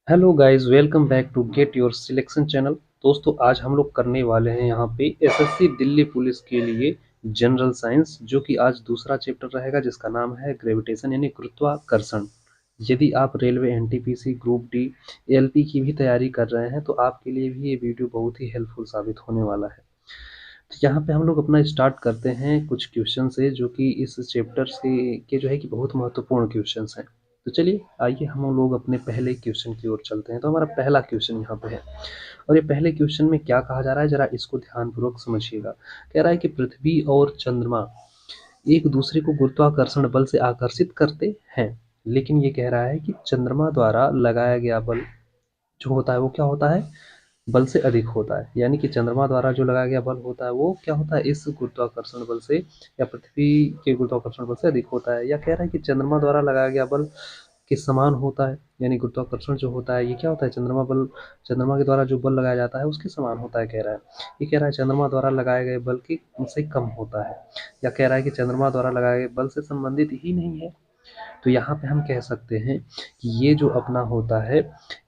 Hello guys, welcome back to get your selection channel. दोस्तों, आज हम लोग करने वाले हैं यहाँ पे एसएससी दिल्ली पुलिस के लिए जनरल साइंस, जो कि आज दूसरा चैप्टर रहेगा जिसका नाम है ग्रेविटेशन यानी गुरुत्वाकर्षण। यदि आप railway, NTPC, group D, LP की भी तैयारी कर रहे हैं तो आपके लिए भी ये वीडियो बहुत ही हेल्पफुल साबित होने वाला है। तो यहाँ पे हम लोग अपना स्टार्ट करते हैं कुछ क्वेश्चन से, जो कि इस चैप्टर से के जो है कि बहुत महत्वपूर्ण क्वेश्चंस हैं। तो चलिए आइए हम लोग अपने पहले क्वेश्चन की ओर चलते हैं। तो हमारा पहला क्वेश्चन यहाँ पे है, और ये पहले क्वेश्चन में क्या कहा जा रहा है, जरा इसको ध्यानपूर्वक समझिएगा। कह रहा है कि पृथ्वी और चंद्रमा एक दूसरे को गुरुत्वाकर्षण बल से आकर्षित करते हैं, लेकिन ये कह रहा है कि चंद्रमा द्वारा लगाया गया बल जो होता है वो क्या होता है, बल से अधिक होता है। यानी कि चंद्रमा द्वारा जो लगाया गया बल होता है वो क्या होता है, इस गुरुत्वाकर्षण बल से या पृथ्वी के गुरुत्वाकर्षण बल से अधिक होता है। या कह रहा है कि चंद्रमा द्वारा लगाया गया बल के समान होता है, यानी गुरुत्वाकर्षण जो होता है ये क्या होता है, चंद्रमा के द्वारा जो बल लगाया जाता है उसके समान होता है। कह रहा है, ये कह रहा है चंद्रमा द्वारा लगाए गए बल के से कम होता है। या कह रहा है कि चंद्रमा द्वारा लगाए गए बल से संबंधित ही नहीं है। तो यहाँ पे हम कह सकते हैं कि ये जो अपना होता है,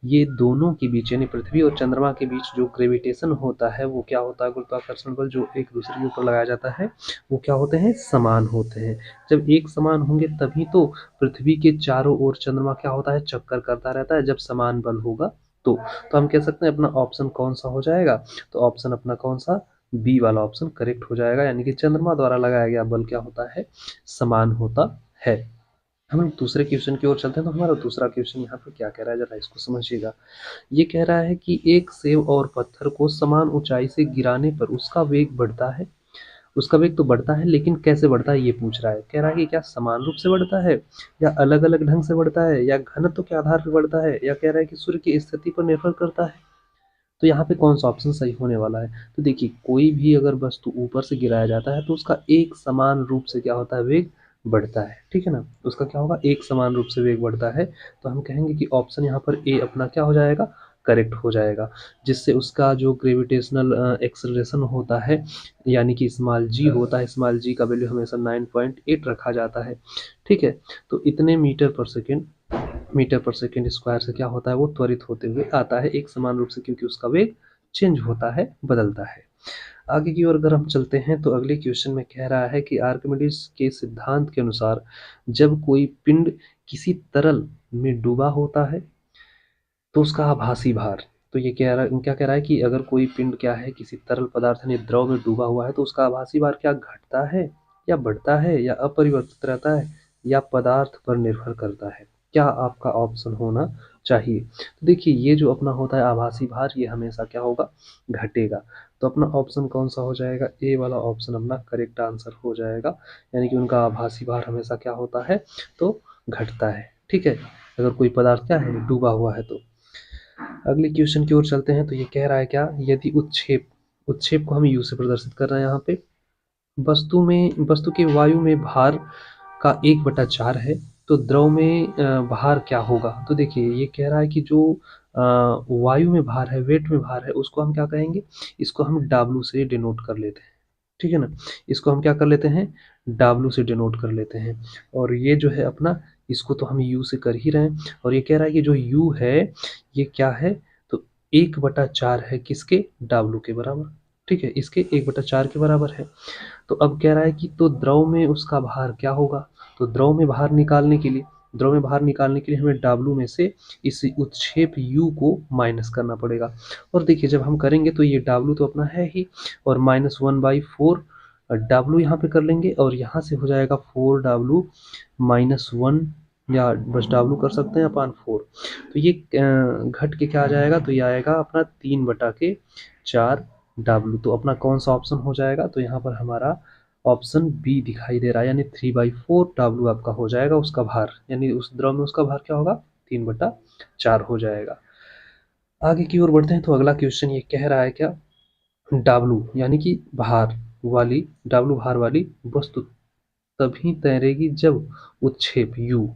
ये दोनों के बीच यानी पृथ्वी और चंद्रमा के बीच जो ग्रेविटेशन होता है वो क्या होता है, गुरुत्वाकर्षण बल जो एक दूसरे के ऊपर लगाया जाता है वो क्या होते हैं, समान होते हैं। जब एक समान होंगे तभी तो पृथ्वी के चारों ओर चंद्रमा क्या होता है, चक्कर करता रहता है, जब समान बल होगा तो हम कह सकते हैं अपना ऑप्शन कौन सा हो जाएगा, तो ऑप्शन अपना कौन सा, बी वाला ऑप्शन करेक्ट हो जाएगा। यानी कि चंद्रमा द्वारा लगाया गया बल क्या होता है, समान होता है। हम लोग दूसरे क्वेश्चन की ओर चलते हैं। तो हमारा दूसरा क्वेश्चन यहाँ पे क्या कह रहा है, जरा इसको समझिएगा। ये कह रहा है कि एक सेब और पत्थर को समान ऊंचाई से गिराने पर उसका वेग बढ़ता है। उसका वेग तो बढ़ता है, लेकिन कैसे बढ़ता है ये पूछ रहा है। कह रहा है कि क्या समान रूप से बढ़ता है, या अलग अलग ढंग से बढ़ता है, या घनत्व के आधार पर बढ़ता है, या कह रहा है कि सूर्य की स्थिति पर निर्भर करता है। तो यहाँ पे कौन सा ऑप्शन सही होने वाला है। तो देखिए, कोई भी अगर वस्तु ऊपर से गिराया जाता है तो उसका एक समान रूप से क्या होता है, वेग बढ़ता है। ठीक है ना, उसका क्या होगा, एक समान रूप से वेग बढ़ता है। तो हम कहेंगे कि ऑप्शन यहाँ पर ए अपना क्या हो जाएगा, करेक्ट हो जाएगा। जिससे उसका जो ग्रेविटेशनल एक्सेलरेशन होता है यानी कि स्मॉल जी होता है, स्मॉल जी का वैल्यू हमेशा 9.8 रखा जाता है। ठीक है, तो इतने मीटर पर सेकेंड स्क्वायर से क्या होता है, वो त्वरित होते हुए आता है एक समान रूप से, क्योंकि उसका वेग चेंज होता है, बदलता है। आगे की ओर अगर हम चलते हैं तो अगले क्वेश्चन में कह रहा है कि आर्किमिडीज के सिद्धांत के अनुसार जब कोई पिंड किसी तरल में डूबा होता है तो उसका आभासी भार, तो ये क्या कह रहा है कि अगर कोई पिंड क्या है, किसी तरल पदार्थ यानी द्रव में डूबा हुआ है तो उसका आभासी भार क्या घटता है, या बढ़ता है, या अपरिवर्तित रहता है, या पदार्थ पर निर्भर करता है। क्या आपका ऑप्शन होना चाहिए। तो देखिए, ये जो अपना होता है आभासी भार, ये हमेशा क्या होगा, घटेगा। तो अपना ऑप्शन कौन सा हो जाएगा, ए वाला ऑप्शन अपना करेक्ट आंसर हो जाएगा। यानी कि उनका आभासी भार हमेशा क्या होता है, तो घटता है। ठीक है, अगर कोई पदार्थ क्या है, डूबा हुआ है तो। अगले क्वेश्चन की ओर चलते हैं। तो ये कह रहा है क्या, यदि उत्क्षेप उत्क्षेप को हम यू से प्रदर्शित कर रहे हैं यहाँ पे, वस्तु के वायु में भार का 1/4 है, तो द्रव में भार क्या होगा। तो देखिए, ये कह रहा है कि जो वायु में भार है, वेट में भार है, उसको हम क्या कहेंगे, इसको हम डब्ल्यू से डिनोट कर लेते हैं। ठीक है ना, इसको हम क्या कर लेते हैं, डब्ल्यू से डिनोट कर लेते हैं। और ये जो है अपना, इसको तो हम यू से कर ही रहे हैं। और ये कह रहा है कि जो यू है ये क्या है, तो 1/4 है किसके, डब्ल्यू के बराबर। ठीक है, इसके 1/4 के बराबर है। तो अब कह रहा है कि तो द्रव में उसका भार क्या होगा। तो द्रव में भार निकालने के लिए हमें डब्ल्यू में से इस उत्क्षेप u को माइनस करना पड़ेगा। और देखिए, जब हम करेंगे तो ये डब्ल्यू तो अपना है ही, और -1/4 डब्ल्यू यहाँ पे कर लेंगे, और यहाँ से हो जाएगा 4w -1, या बस डब्ल्यू कर सकते हैं अपान 4। तो ये घट के क्या आ जाएगा, तो ये आएगा अपना 3/4 डब्ल्यू। तो अपना कौन सा ऑप्शन हो जाएगा, तो यहाँ पर हमारा ऑप्शन बी दिखाई दे रहा है। यानी 3/4 डब्ल्यू आपका हो जाएगा उसका भार, यानी उस द्रव में उसका भार क्या होगा, 3/4 हो जाएगा। आगे की ओर बढ़ते हैं। तो अगला क्वेश्चन ये कह रहा है क्या, डब्ल्यू यानी कि डब्ल्यू भार वाली वस्तु तभी तैरेगी जब उत्क्षेप u,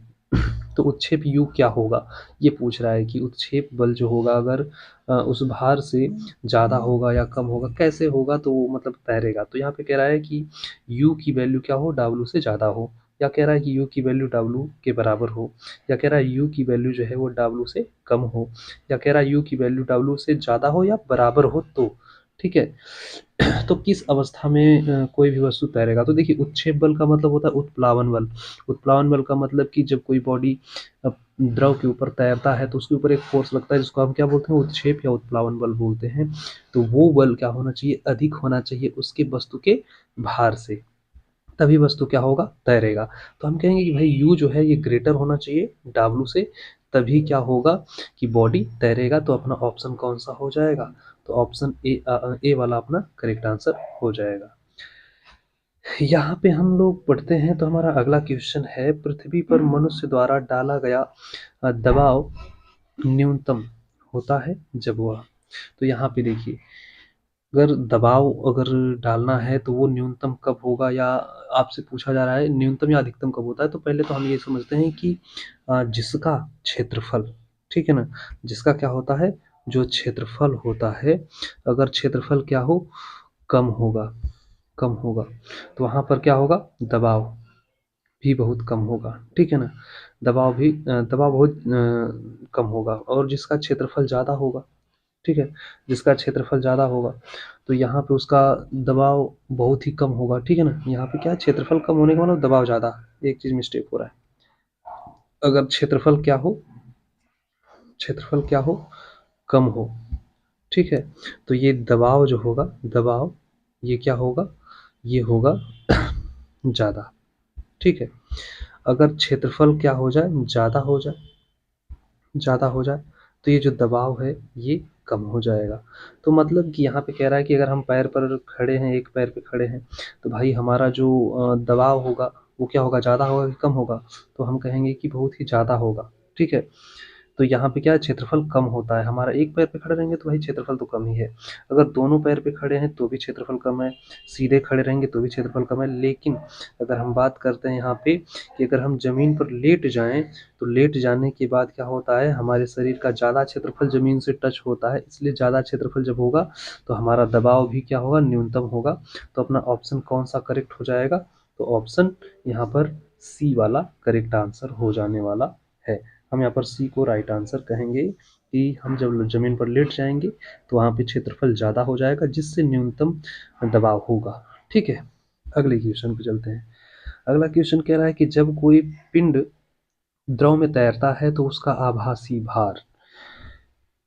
तो उत्क्षेप u क्या होगा, ये पूछ रहा है कि उत्क्षेप बल जो होगा अगर उस भार से ज़्यादा होगा या कम होगा, कैसे होगा तो वो मतलब तैरेगा। तो यहाँ पे कह रहा है कि u की वैल्यू क्या हो, w से ज़्यादा हो। या कह रहा है कि यू की वैल्यू डब्ल्यू के बराबर हो, या कह रहा है यू की वैल्यू जो है वो डब्ल्यू से कम हो, या कह रहा है यू की वैल्यू डब्ल्यू से ज़्यादा हो या बराबर हो तो, ठीक है। तो किस अवस्था में कोई भी वस्तु तैरेगा? तो देखिए उत्क्षेप बल का मतलब होता है उत्प्लावन बल। उत्प्लावन बल का मतलब कि जब कोई बॉडी द्रव के ऊपर तैरता है तो उसके ऊपर एक फोर्स लगता है जिसको हम क्या बोलते हैं? उत्क्षेप या उत्प्लावन बल बोलते हैं। तो वो बल क्या होना चाहिए? अधिक होना चाहिए उसके वस्तु के भार से, तभी वस्तु क्या होगा? तैरेगा। तो हम कहेंगे कि भाई यू जो है ये ग्रेटर होना चाहिए डब्ल्यू से, तभी क्या होगा कि बॉडी तैरेगा। तो अपना ऑप्शन कौन सा हो जाएगा? तो ऑप्शन ए वाला अपना करेक्ट आंसर हो जाएगा। यहाँ पे हम लोग पढ़ते हैं तो हमारा अगला क्वेश्चन है, पृथ्वी पर मनुष्य द्वारा डाला गया दबाव न्यूनतम होता है जब वह, तो यहाँ पे देखिए अगर दबाव अगर डालना है तो वो न्यूनतम कब होगा, या आपसे पूछा जा रहा है न्यूनतम या अधिकतम कब होता है, तो पहले तो हम ये समझते हैं कि जिसका क्षेत्रफल, ठीक है ना, जिसका क्या होता है? जो क्षेत्रफल होता है, अगर क्षेत्रफल क्या हो? कम होगा, कम होगा, तो वहाँ पर क्या होगा? दबाव भी बहुत कम होगा, ठीक है ना। दबाव बहुत कम होगा, और जिसका क्षेत्रफल ज़्यादा होगा, ठीक है, जिसका क्षेत्रफल ज़्यादा होगा तो यहाँ पे उसका दबाव बहुत ही कम होगा, ठीक है ना। यहाँ पे क्या है? क्षेत्रफल कम होने का मतलब दबाव ज़्यादा। एक चीज़ मिस्टेक हो रहा है, अगर क्षेत्रफल क्या हो? क्षेत्रफल क्या हो? कम हो, ठीक है, तो ये दबाव जो होगा, दबाव ये क्या होगा? ये होगा ज़्यादा, ठीक है। अगर क्षेत्रफल क्या हो जाए? ज़्यादा हो जाए, ज़्यादा हो जाए, तो ये जो दबाव है ये कम हो जाएगा। तो मतलब कि यहाँ पे कह रहा है कि अगर हम पैर पर खड़े हैं, एक पैर पे खड़े हैं, तो भाई हमारा जो दबाव होगा वो क्या होगा? ज़्यादा होगा कि कम होगा? तो हम कहेंगे कि बहुत ही ज़्यादा होगा, ठीक है। तो यहाँ पे क्या है? क्षेत्रफल कम होता है। हमारा एक पैर पे खड़े रहेंगे तो भाई क्षेत्रफल तो कम ही है, अगर दोनों पैर पे खड़े हैं तो भी क्षेत्रफल कम है, सीधे खड़े रहेंगे तो भी क्षेत्रफल कम है। लेकिन अगर हम बात करते हैं यहाँ पे कि अगर हम ज़मीन पर लेट जाएं, तो लेट जाने के बाद क्या होता है? हमारे शरीर का ज़्यादा क्षेत्रफल ज़मीन से टच होता है, इसलिए ज़्यादा क्षेत्रफल जब होगा तो हमारा दबाव भी क्या होगा? न्यूनतम होगा। तो अपना ऑप्शन कौन सा करेक्ट हो जाएगा? तो ऑप्शन यहाँ पर सी वाला करेक्ट आंसर हो जाने वाला है। हम यहाँ पर सी को राइट आंसर कहेंगे कि हम जब ज़मीन पर लेट जाएंगे तो वहाँ पे क्षेत्रफल ज़्यादा हो जाएगा जिससे न्यूनतम दबाव होगा, ठीक है। अगले क्वेश्चन पे चलते हैं। अगला क्वेश्चन कह रहा है कि जब कोई पिंड द्रव में तैरता है तो उसका आभासी भार,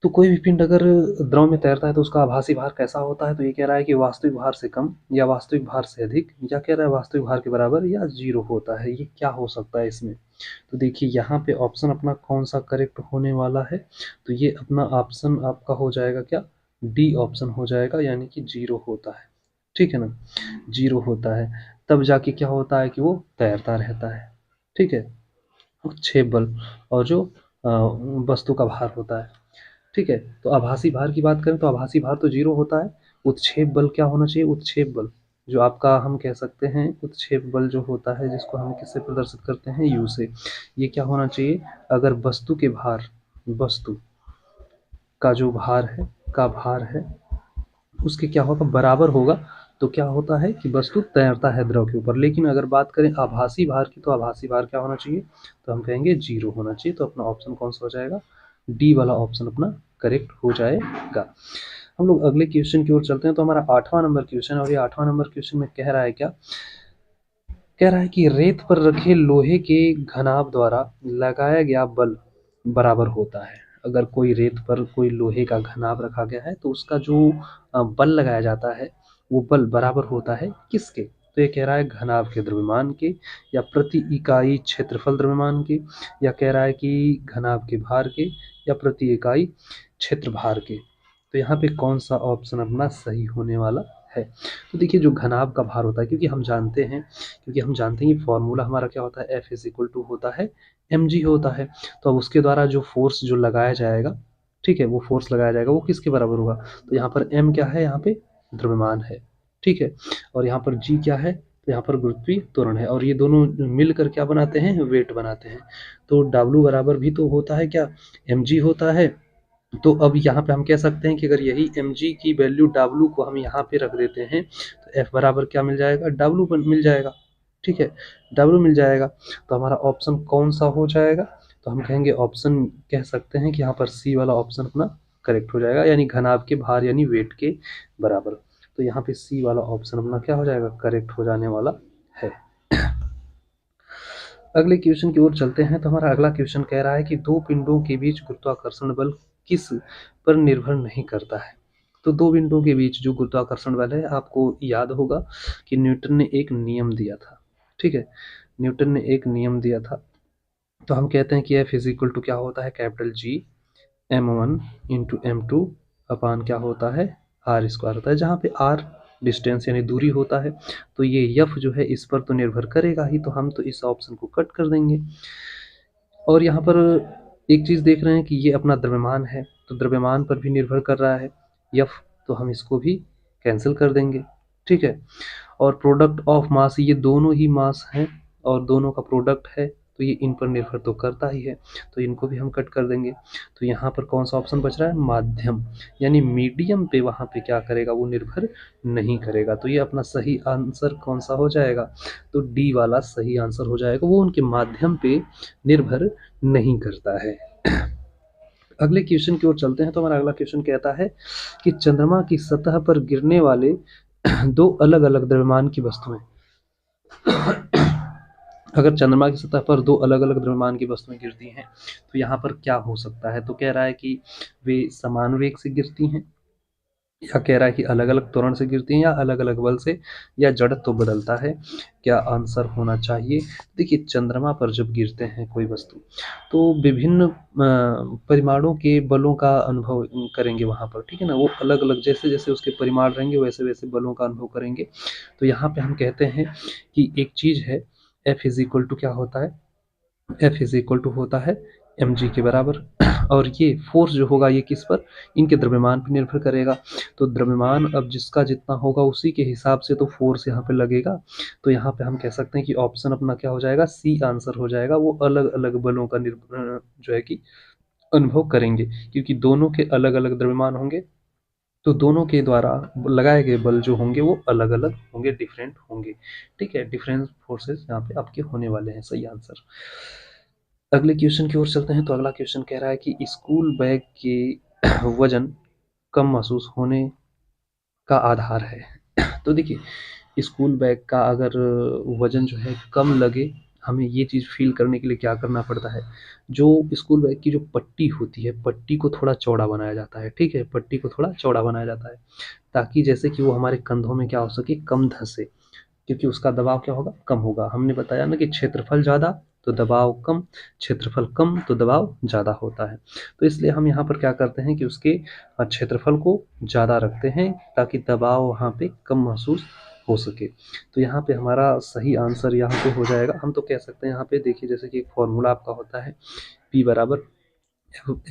तो कोई भी पिंड अगर द्रव में तैरता है तो उसका आभासी भार कैसा होता है? तो ये कह रहा है कि वास्तविक भार से कम, या वास्तविक भार से अधिक, या कह रहा है वास्तविक भार के बराबर, या जीरो होता है। ये क्या हो सकता है इसमें? तो देखिए यहाँ पे ऑप्शन अपना कौन सा करेक्ट होने वाला है? तो ये अपना ऑप्शन आपका हो जाएगा क्या? डी ऑप्शन हो जाएगा, यानी कि जीरो होता है, ठीक है ना। जीरो होता है, तब जाके क्या होता है कि वो तैरता रहता है, ठीक है। उत्क्षेप बल और जो वस्तु का भार होता है, ठीक है। तो आभासी भार की बात करें तो आभासी भार तो जीरो होता है। उत्क्षेप बल क्या होना चाहिए? उत्क्षेप बल जो आपका हम कह सकते हैं, उत्क्षेप बल जो होता है जिसको हम किससे प्रदर्शित करते हैं? यू से। ये क्या होना चाहिए? अगर वस्तु के भार, वस्तु का जो भार है, का भार है उसके क्या होगा? बराबर होगा, तो क्या होता है कि वस्तु तैरता है द्रव के ऊपर। लेकिन अगर बात करें आभासी भार की, तो आभासी भार क्या होना चाहिए? तो हम कहेंगे जीरो होना चाहिए। तो अपना ऑप्शन कौन सा हो जाएगा? डी वाला ऑप्शन अपना करेक्ट हो जाएगा। हम लोग अगले क्वेश्चन की ओर चलते हैं। तो हमारा 8वां नंबर क्वेश्चन है, और ये 8वां नंबर क्वेश्चन में कह रहा है क्या? कह रहा है कि रेत पर रखे लोहे के घनाभ द्वारा लगाया गया बल बराबर होता है। अगर कोई रेत पर कोई लोहे का घनाभ रखा गया है तो उसका जो बल लगाया जाता है वो बल बराबर होता है किसके? तो ये कह रहा है घनाभ के द्रव्यमान के, या प्रति इकाई क्षेत्रफल द्रव्यमान के, या कह रहा है कि घनाभ के भार के, या प्रति इकाई क्षेत्र भार के। तो यहाँ पे कौन सा ऑप्शन अपना सही होने वाला है? तो देखिए जो घनाभ का भार होता है, क्योंकि हम जानते हैं कि फॉर्मूला हमारा क्या होता है? F इज इक्वल टू होता है mg होता है। तो अब उसके द्वारा जो फोर्स जो लगाया जाएगा, ठीक है, वो फोर्स लगाया जाएगा वो किसके बराबर होगा? तो यहाँ पर m क्या है? यहाँ पे द्रव्यमान है, ठीक है, और यहाँ पर g क्या है? तो यहाँ पर गुरुत्वीय त्वरण है, और ये दोनों मिलकर क्या बनाते हैं? वेट बनाते हैं। तो W बराबर भी तो होता है क्या? mg होता है। तो अब यहाँ पे हम कह सकते हैं कि अगर यही mg की वैल्यू W को हम यहाँ पे रख देते हैं तो F बराबर क्या मिल जाएगा? W मिल जाएगा, ठीक है, डब्ल्यू मिल जाएगा। तो हमारा ऑप्शन कौन सा हो जाएगा, तो हम कहेंगे ऑप्शन, कह सकते हैं कि यहाँ पर सी वाला ऑप्शन अपना करेक्ट हो जाएगा, यानी घनाभ के भार यानी वेट के बराबर। तो यहाँ पे सी वाला ऑप्शन अपना क्या हो जाएगा, करेक्ट हो जाने वाला है। अगले क्वेश्चन की ओर चलते हैं। तो हमारा अगला क्वेश्चन कह रहा है कि दो पिंडों के बीच गुरुत्वाकर्षण बल किस पर निर्भर नहीं करता है। तो दो पिंडों के बीच जो गुरुत्वाकर्षण बल है, आपको याद होगा कि न्यूटन ने एक नियम दिया था। ठीक है, न्यूटन ने एक नियम दिया था। तो हम कहते हैं कि एफ इज इक्वल टू क्या होता है, capital G m1 into m2 अपान क्या होता है, आर स्क्वायर होता है, जहाँ पे आर डिस्टेंस यानी दूरी होता है। तो ये यफ जो है इस पर तो निर्भर करेगा ही, तो हम तो इस ऑप्शन को कट कर देंगे। और यहाँ पर एक चीज़ देख रहे हैं कि ये अपना द्रव्यमान है, तो द्रव्यमान पर भी निर्भर कर रहा है यफ, तो हम इसको भी कैंसिल कर देंगे। ठीक है, और प्रोडक्ट ऑफ मास, ये दोनों ही मास हैं और दोनों का प्रोडक्ट है, तो ये इन पर निर्भर तो करता ही है, तो इनको भी हम कट कर देंगे। तो यहाँ पर कौन सा ऑप्शन बच रहा है, माध्यम, यानी मीडियम पे वहाँ पे क्या करेगा, वो निर्भर नहीं करेगा। तो ये अपना सही आंसर कौन सा हो जाएगा, तो डी वाला सही आंसर हो जाएगा, वो उनके माध्यम पे निर्भर नहीं करता है। अगले क्वेश्चन की ओर चलते हैं। तो हमारा अगला क्वेश्चन कहता है कि चंद्रमा की सतह पर गिरने वाले दो अलग अलग द्रव्यमान की वस्तुएं, अगर चंद्रमा की सतह पर दो अलग अलग द्रव्यमान की वस्तुएं गिरती हैं तो यहाँ पर क्या हो सकता है। तो कह रहा है कि वे समान वेग से गिरती हैं, या कह रहा है कि अलग अलग त्वरण से गिरती हैं, या अलग अलग बल से, या जड़त्व तो बदलता है। क्या आंसर होना चाहिए, देखिए चंद्रमा पर जब गिरते हैं कोई वस्तु, तो विभिन्न परिमाणों के बलों का अनुभव करेंगे वहाँ पर। ठीक है ना, वो अलग अलग जैसे जैसे उसके परिमाण रहेंगे वैसे वैसे बलों का अनुभव करेंगे। तो यहाँ पे हम कहते हैं कि एक चीज है, एफ इज इक्वल टू क्या होता है, एफ इज इक्वल टू होता है एम जी के बराबर। और ये फोर्स जो होगा ये किस पर, इनके द्रव्यमान पर निर्भर करेगा। तो द्रव्यमान अब जिसका जितना होगा उसी के हिसाब से तो फोर्स यहाँ पे लगेगा। तो यहाँ पे हम कह सकते हैं कि ऑप्शन अपना क्या हो जाएगा, सी आंसर हो जाएगा, वो अलग अलग बलों का जो है कि अनुभव करेंगे, क्योंकि दोनों के अलग अलग द्रव्यमान होंगे, तो दोनों के द्वारा लगाए गए बल जो होंगे वो अलग अलग होंगे, डिफरेंट होंगे। ठीक है, डिफरेंट फोर्सेस यहाँ पे आपके होने वाले हैं, सही आंसर। अगले क्वेश्चन की ओर चलते हैं। तो अगला क्वेश्चन कह रहा है कि स्कूल बैग के वजन कम महसूस होने का आधार है। तो देखिए स्कूल बैग का अगर वजन जो है कम लगे, हमें ये चीज़ फील करने के लिए क्या करना पड़ता है, जो स्कूल बैग की जो पट्टी होती है, पट्टी को थोड़ा चौड़ा बनाया जाता है। ठीक है, पट्टी को थोड़ा चौड़ा बनाया जाता है, ताकि जैसे कि वो हमारे कंधों में क्या हो सके, कम धंसे, क्योंकि उसका दबाव क्या होगा, कम होगा। हमने बताया ना कि क्षेत्रफल ज़्यादा तो दबाव कम, क्षेत्रफल कम तो दबाव ज़्यादा होता है। तो इसलिए हम यहाँ पर क्या करते हैं कि उसके क्षेत्रफल को ज़्यादा रखते हैं, ताकि दबाव वहाँ पे कम महसूस हो सके। तो यहाँ पे हमारा सही आंसर यहाँ पे हो जाएगा। हम तो कह सकते हैं यहाँ पे, देखिए जैसे कि एक फॉर्मूला आपका होता है, P बराबर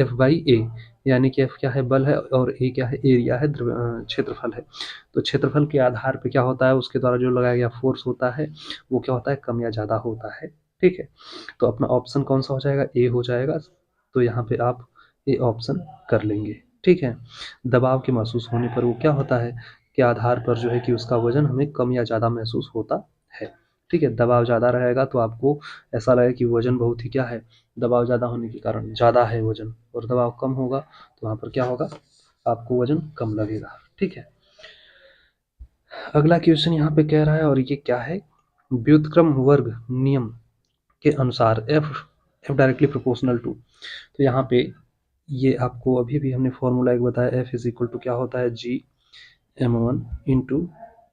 एफ बाई ए, यानी कि एफ क्या है, बल है, और ए क्या है, एरिया है, क्षेत्रफल है। तो क्षेत्रफल के आधार पे क्या होता है, उसके द्वारा जो लगाया गया फोर्स होता है वो क्या होता है, कम या ज़्यादा होता है। ठीक है, तो अपना ऑप्शन कौन सा हो जाएगा, ए हो जाएगा। तो यहाँ पे आप ए ऑप्शन कर लेंगे। ठीक है, दबाव के महसूस होने पर वो क्या होता है, के आधार पर जो है कि उसका वजन हमें कम या ज़्यादा महसूस होता है। ठीक है, दबाव ज़्यादा रहेगा तो आपको ऐसा लगेगा कि वजन बहुत ही क्या है, दबाव ज़्यादा होने के कारण ज़्यादा है वजन, और दबाव कम होगा तो वहाँ पर क्या होगा, आपको वजन कम लगेगा। ठीक है, अगला क्वेश्चन यहाँ पे कह रहा है, और ये क्या है, व्युत्क्रम वर्ग नियम के अनुसार F F directly proportional to. तो यहाँ पे ये आपको अभी भी हमने फॉर्मूला एक बताया, एफ इज इक्वल टू क्या होता है, जी m1 इंटू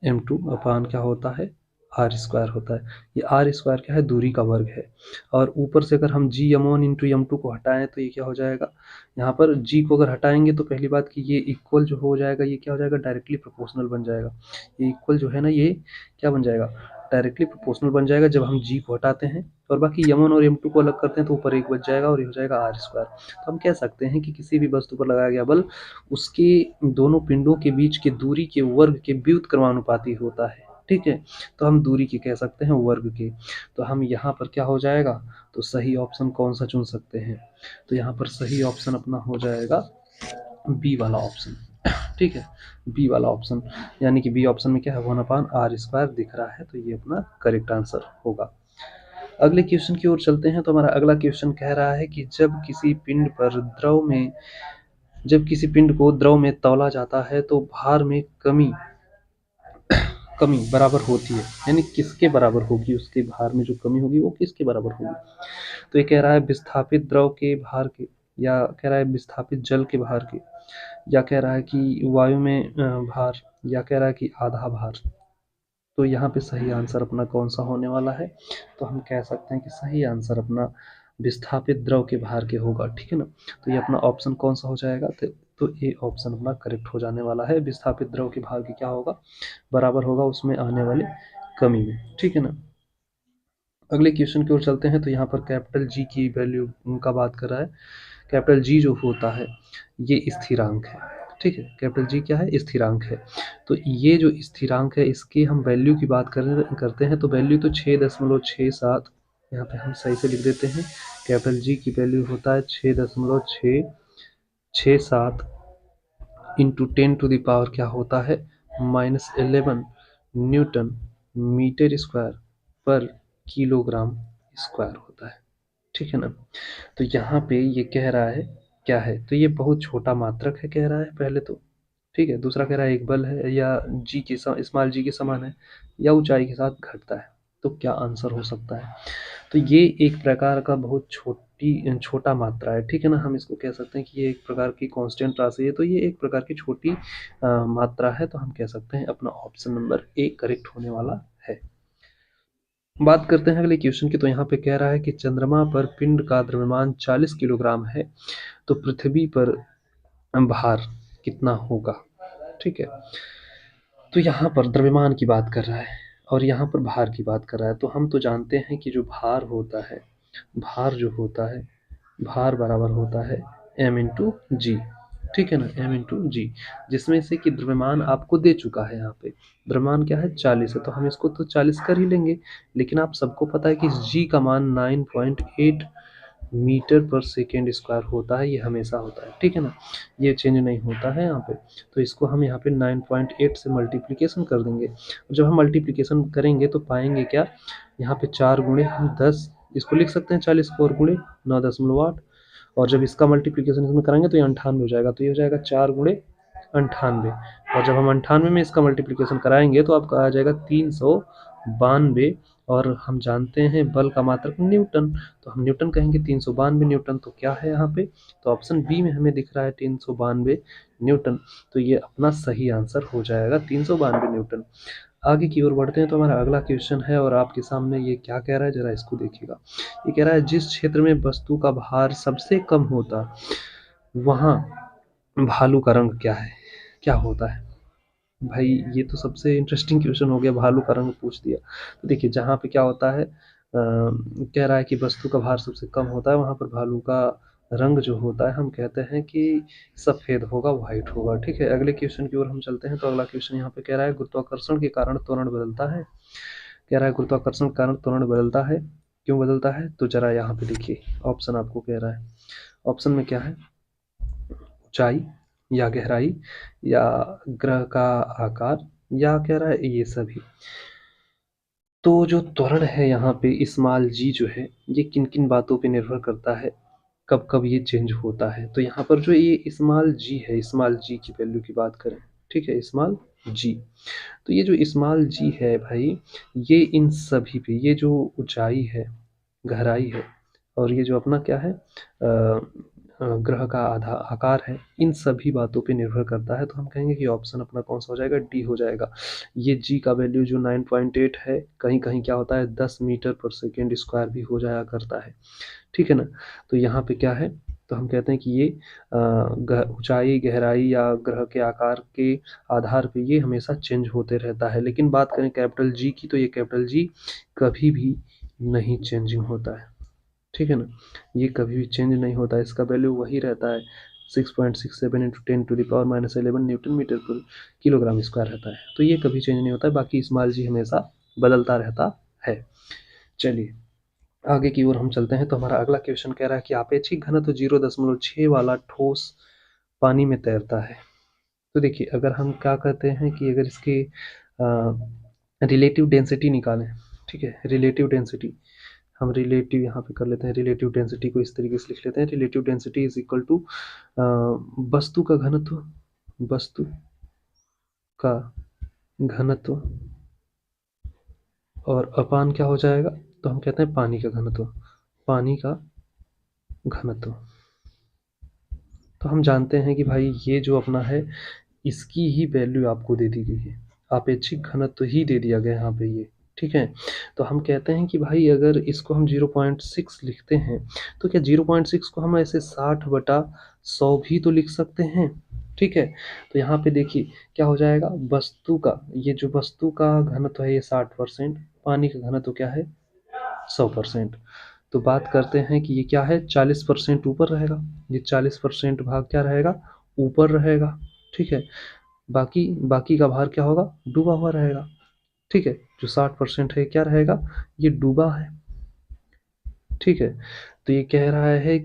m2 अपान क्या होता है, आर स्क्वायर होता है। ये आर स्क्वायर क्या है, दूरी का वर्ग है, और ऊपर से अगर हम जी m1 इंटू m2 को हटाएं तो ये क्या हो जाएगा, यहाँ पर जी को अगर हटाएंगे तो पहली बात कि ये इक्वल जो हो जाएगा, ये क्या हो जाएगा, डायरेक्टली प्रोपोर्शनल बन जाएगा। ये इक्वल जो है ना, ये क्या बन जाएगा, डायरेक्टली प्रोपोर्शनल बन जाएगा जब हम जी को हटाते हैं, और बाकी m1 और m2 को अलग करते हैं तो ऊपर एक बच जाएगा और ये हो जाएगा आर स्क्वायर। तो हम कह सकते हैं कि किसी भी वस्तु पर लगाया गया बल उसके दोनों पिंडों के बीच की दूरी के वर्ग के व्युत्क्रमानुपाती होता है। ठीक है, तो हम दूरी के कह सकते हैं वर्ग के। तो हम यहाँ पर क्या हो जाएगा, तो सही ऑप्शन कौन सा चुन सकते हैं, तो यहाँ पर सही ऑप्शन अपना हो जाएगा बी वाला ऑप्शन। ठीक है, बी वाला ऑप्शन, यानी कि बी ऑप्शन में क्या है, 1/r² दिख रहा है, तो ये अपना करेक्ट आंसर होगा। अगले क्वेश्चन की ओर चलते हैं। तो हमारा अगला क्वेश्चन कह रहा है कि जब किसी पिंड को द्रव में तौला जाता है तो भार में कमी कमी बराबर होती है, यानी किसके बराबर होगी, उसके भार में जो कमी होगी वो किसके बराबर होगी। तो ये कह रहा है विस्थापित द्रव के भार के, या कह रहा है विस्थापित जल के भार के, या कह रहा है कि वायु में भार, या कह रहा है कि आधा भार। तो यहाँ पे सही आंसर अपना कौन सा होने वाला है, तो हम कह सकते हैं कि सही आंसर अपना विस्थापित द्रव के भार के होगा, ठीक है ना। तो ये अपना ऑप्शन कौन सा हो जाएगा, तो ये ऑप्शन अपना करेक्ट हो जाने वाला है, विस्थापित द्रव के भार के क्या होगा, बराबर होगा उसमें आने वाले कमी में, ठीक है ना। अगले क्वेश्चन की ओर चलते हैं। तो यहाँ पर कैपिटल जी की वैल्यू का बात कर रहा है। कैपिटल जी जो होता है ये स्थिरांक है, ठीक है, कैपिटल जी क्या है, स्थिरांक है। तो ये जो स्थिरांक है इसकी हम वैल्यू की बात करते हैं, तो वैल्यू तो 6.67, यहाँ पे हम सही से लिख देते हैं। कैपिटल जी की वैल्यू होता है 6.667 इंटू 10 टू द पावर क्या होता है, -11 न्यूटन मीटर स्क्वायर पर किलोग्राम स्क्वायर होता है, ठीक है ना। तो यहाँ पे ये कह रहा है क्या है, तो ये बहुत छोटा मात्रक है कह रहा है पहले तो, ठीक है। दूसरा कह रहा है एक बल है या स्मॉल जी के समान है, या ऊंचाई के साथ घटता है। तो क्या आंसर हो सकता है, तो ये एक प्रकार का बहुत छोटा मात्रा है, ठीक है ना। हम इसको कह सकते हैं कि ये एक प्रकार की कांस्टेंट राशि है, तो ये एक प्रकार की छोटी मात्रा है, तो हम कह सकते हैं अपना ऑप्शन नंबर ए करेक्ट होने वाला है। बात करते हैं अगले क्वेश्चन की। तो यहाँ पे कह रहा है कि चंद्रमा पर पिंड का द्रव्यमान 40 किलोग्राम है, तो पृथ्वी पर भार कितना होगा, ठीक है। तो यहाँ पर द्रव्यमान की बात कर रहा है और यहाँ पर भार की बात कर रहा है। तो हम तो जानते हैं कि जो भार होता है, भार जो होता है, भार बराबर होता है m/g, ठीक है ना, m/g, जिसमें से कि द्रव्यमान आपको दे चुका है। यहाँ पे द्रव्यमान क्या है, 40 है, तो हम इसको तो 40 कर ही लेंगे। लेकिन आप सबको पता है कि g का मान 9.8 मीटर पर सेकेंड स्क्वायर होता है, ये हमेशा होता है, ठीक है ना, ये चेंज नहीं होता है यहाँ पे। तो इसको हम यहाँ पे 9.8 से मल्टीप्लिकेशन कर देंगे। जब हम मल्टीप्लिकेशन करेंगे तो पाएंगे क्या, यहाँ पे 4 × 10, इसको लिख सकते हैं 40 को, और गुणे 9.8, और जब इसका मल्टीप्लिकेशन इसमें करेंगे तो ये 98 हो जाएगा, तो ये हो जाएगा 4 × 98। और जब हम 98 में इसका मल्टीप्लिकेशन कराएंगे तो आपका आ जाएगा 392। और हम जानते हैं बल का मात्रक न्यूटन, तो हम न्यूटन कहेंगे, 392 न्यूटन। तो क्या है यहाँ पे, तो ऑप्शन बी में हमें दिख रहा है 392 न्यूटन। तो ये अपना सही आंसर हो जाएगा 392 न्यूटन। आगे की ओर बढ़ते हैं। तो हमारा अगला क्वेश्चन है और आपके सामने ये क्या कह रहा है, जरा इसको देखिएगा। ये कह रहा है जिस क्षेत्र में वस्तु का भार सबसे कम होता वहाँ भालू का रंग क्या है, क्या होता है। भाई ये तो सबसे इंटरेस्टिंग क्वेश्चन हो गया, भालू का रंग पूछ दिया। तो देखिए जहाँ पे क्या होता है, कह रहा है कि वस्तु का भार सबसे कम होता है, वहाँ पर भालू का रंग जो होता है हम कहते हैं कि सफेद होगा, व्हाइट होगा, ठीक है। अगले क्वेश्चन की ओर हम चलते हैं। तो अगला क्वेश्चन यहाँ पे कह रहा है गुरुत्वाकर्षण के कारण त्वरण बदलता है, कह रहा है गुरुत्वाकर्षण के कारण त्वरण बदलता है, क्यों बदलता है, तो जरा यहाँ पे देखिए ऑप्शन आपको कह रहा है। ऑप्शन में क्या है, ऊंचाई या गहराई या ग्रह का आकार, या कह रहा है ये सभी। तो जो त्वरण है यहाँ पे स्मॉल जी जो है, ये किन किन बातों पे निर्भर करता है, कब कब ये चेंज होता है। तो यहाँ पर जो ये स्मॉल जी है, स्मॉल जी की वैल्यू की बात करें, ठीक है, स्मॉल जी। तो ये जो स्मॉल जी है भाई, ये इन सभी पे, ये जो ऊंचाई है, गहराई है, और ये जो अपना क्या है ग्रह का आधा आकार है, इन सभी बातों पे निर्भर करता है। तो हम कहेंगे कि ऑप्शन अपना कौन सा हो जाएगा, डी हो जाएगा। ये जी का वैल्यू जो 9.8 है, कहीं कहीं क्या होता है 10 मीटर पर सेकेंड स्क्वायर भी हो जाया करता है, ठीक है ना। तो यहाँ पे क्या है, तो हम कहते हैं कि ये ऊंचाई, गहराई या ग्रह के आकार के आधार पे ये हमेशा चेंज होते रहता है। लेकिन बात करें कैपिटल जी की, तो ये कैपिटल जी कभी भी नहीं चेंजिंग होता है, ठीक है ना, ये कभी भी चेंज नहीं होता है, इसका वैल्यू वही रहता है 6.67 into 10 to the power -11 newton metre पर किलोग्राम स्क्वायर रहता है। तो ये कभी चेंज नहीं होता है, बाकी स्मॉल जी हमेशा बदलता रहता है। चलिए आगे की ओर हम चलते हैं। तो हमारा अगला क्वेश्चन कह रहा है कि आपेक्षिक घनत्व 0.6 वाला ठोस पानी में तैरता है, तो देखिए अगर हम क्या कहते हैं कि अगर इसके रिलेटिव डेंसिटी निकालें, ठीक है, रिलेटिव डेंसिटी हम रिलेटिव यहाँ पे कर लेते हैं, रिलेटिव डेंसिटी को इस तरीके से लिख लेते हैं, relative density is equal to वस्तु का घनत्व, वस्तु का घनत्व और अपान क्या हो जाएगा, तो हम कहते हैं पानी का घनत्व, पानी का घनत्व। तो हम जानते हैं कि भाई ये जो अपना है इसकी ही वैल्यू आपको दे दी गई है, आपेक्षिक घनत्व ही दे दिया गया यहाँ पे ये, ठीक है। तो हम कहते हैं कि भाई अगर इसको हम 0.6 लिखते हैं तो क्या 0.6 को हम ऐसे 60/100 भी तो लिख सकते हैं, ठीक है। तो यहाँ पे देखिए क्या हो जाएगा, वस्तु का, ये जो वस्तु का घनत्व है ये 60%, पानी का घनत्व क्या है 100%। तो बात करते हैं कि ये क्या है 40% ऊपर रहेगा, ये 40% भाग क्या रहेगा ऊपर रहेगा, ठीक है। बाकी बाकी का भार क्या होगा डूबा हुआ रहेगा, ठीक है। जो 60% है क्या रहेगा ये डूबा है, ठीक है। तो ये कह रहा है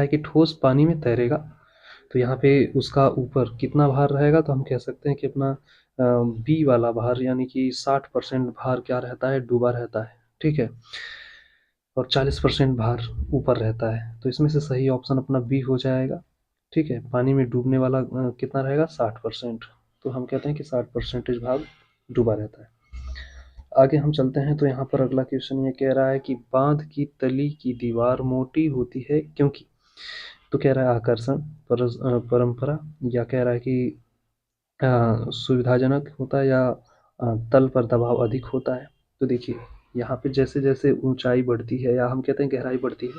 कि ठोस पानी में तैरेगा, तो यहाँ पे उसका ऊपर कितना भार रहेगा, तो हम कह सकते हैं कि अपना बी वाला भार यानी कि 60% भार क्या रहता है डूबा रहता है, ठीक है, और 40% भार ऊपर रहता है। तो इसमें से सही ऑप्शन अपना बी हो जाएगा, ठीक है। पानी में डूबने वाला कितना रहेगा 60%, तो हम कहते हैं कि 60% भाग डूबा रहता है। आगे हम चलते हैं तो यहाँ पर अगला क्वेश्चन ये कह रहा है कि बांध की तली की दीवार मोटी होती है क्योंकि, तो कह रहा है आकर्षण, परंपरा, या कह रहा है कि सुविधाजनक होता है, या तल पर दबाव अधिक होता है। तो देखिए यहाँ पे जैसे जैसे ऊंचाई बढ़ती है या हम कहते हैं गहराई बढ़ती है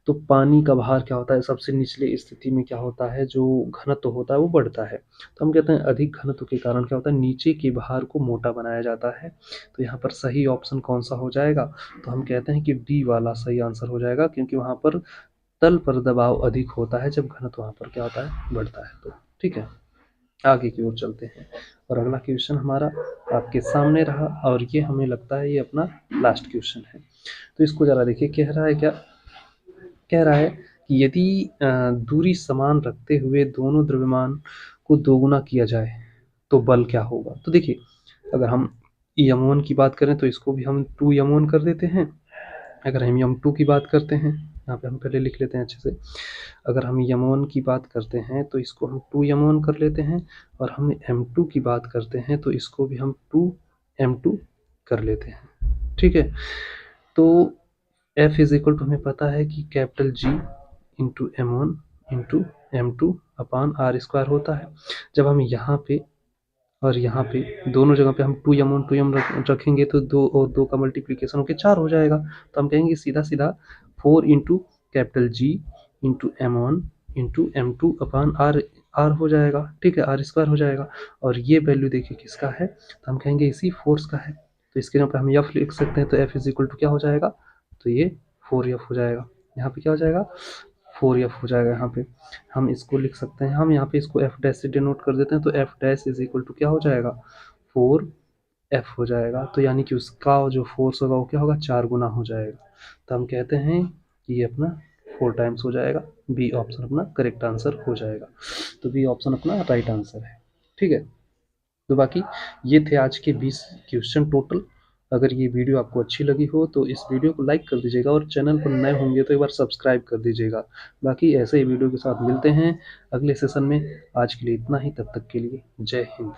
तो पानी का भार क्या होता है सबसे निचले स्थिति में क्या होता है, जो घनत्व होता है वो बढ़ता है। तो हम कहते हैं अधिक घनत्व के कारण क्या होता है नीचे के भार को मोटा बनाया जाता है। तो यहाँ पर सही ऑप्शन कौन सा हो जाएगा, तो हम कहते हैं कि डी वाला सही आंसर हो जाएगा, क्योंकि वहाँ पर तल पर दबाव अधिक होता है जब घनत्व वहाँ पर क्या होता है बढ़ता है। तो ठीक है, आगे की ओर चलते हैं और अगला क्वेश्चन हमारा आपके सामने रहा और ये हमें लगता है ये अपना लास्ट क्वेश्चन है। तो इसको जरा देखिए, कह रहा है क्या, कह रहा है कि यदि दूरी समान रखते हुए दोनों द्रव्यमान को दोगुना किया जाए तो बल क्या होगा। तो देखिए अगर हम यम1 की बात करें तो इसको भी हम 2m1 कर देते हैं, अगर हम यम2 की बात करते हैं, यहाँ पे हम पहले लिख लेते हैं अच्छे से, अगर हम यम1 की बात करते हैं तो इसको हम 2m1 कर लेते हैं, और हम m2 की बात करते हैं तो इसको भी हम 2m2 कर लेते हैं, ठीक है। तो F इज इक्वल टू हमें पता है कि capital G into M1 into M2 upon R square होता है। जब हम यहाँ पे और यहाँ पे दोनों जगह पे हम 2m1 2m रखेंगे तो दो और दो का मल्टीप्लीकेशन होकर 4 हो जाएगा। तो हम कहेंगे सीधा सीधा 4 into capital G into M1 into M2 upon R हो जाएगा, ठीक है, आर स्क्वायर हो जाएगा। और ये वैल्यू देखिए किसका है, तो हम कहेंगे इसी फोर्स का है। तो इसके यहाँ पे हम एफ लिख सकते हैं, तो एफ इज इक्वल टू क्या हो जाएगा, तो ये 4f हो जाएगा। यहाँ पे क्या हो जाएगा 4f हो जाएगा। यहाँ पे हम इसको लिख सकते हैं, हम यहाँ पे इसको f डैश से डिनोट कर देते हैं, तो f dash is equal to क्या हो जाएगा 4f हो जाएगा। तो यानी कि उसका जो फोर्स होगा वो क्या होगा 4 गुना हो जाएगा। तो हम कहते हैं कि ये अपना 4 टाइम्स हो जाएगा, बी ऑप्शन अपना करेक्ट आंसर हो जाएगा। तो बी ऑप्शन अपना राइट आंसर है, ठीक है। तो बाकी ये थे आज के 20 क्वेश्चन टोटल। अगर ये वीडियो आपको अच्छी लगी हो तो इस वीडियो को लाइक कर दीजिएगा और चैनल पर नए होंगे तो एक बार सब्सक्राइब कर दीजिएगा। बाकी ऐसे ही वीडियो के साथ मिलते हैं अगले सेशन में। आज के लिए इतना ही, तब तक के लिए जय हिंद।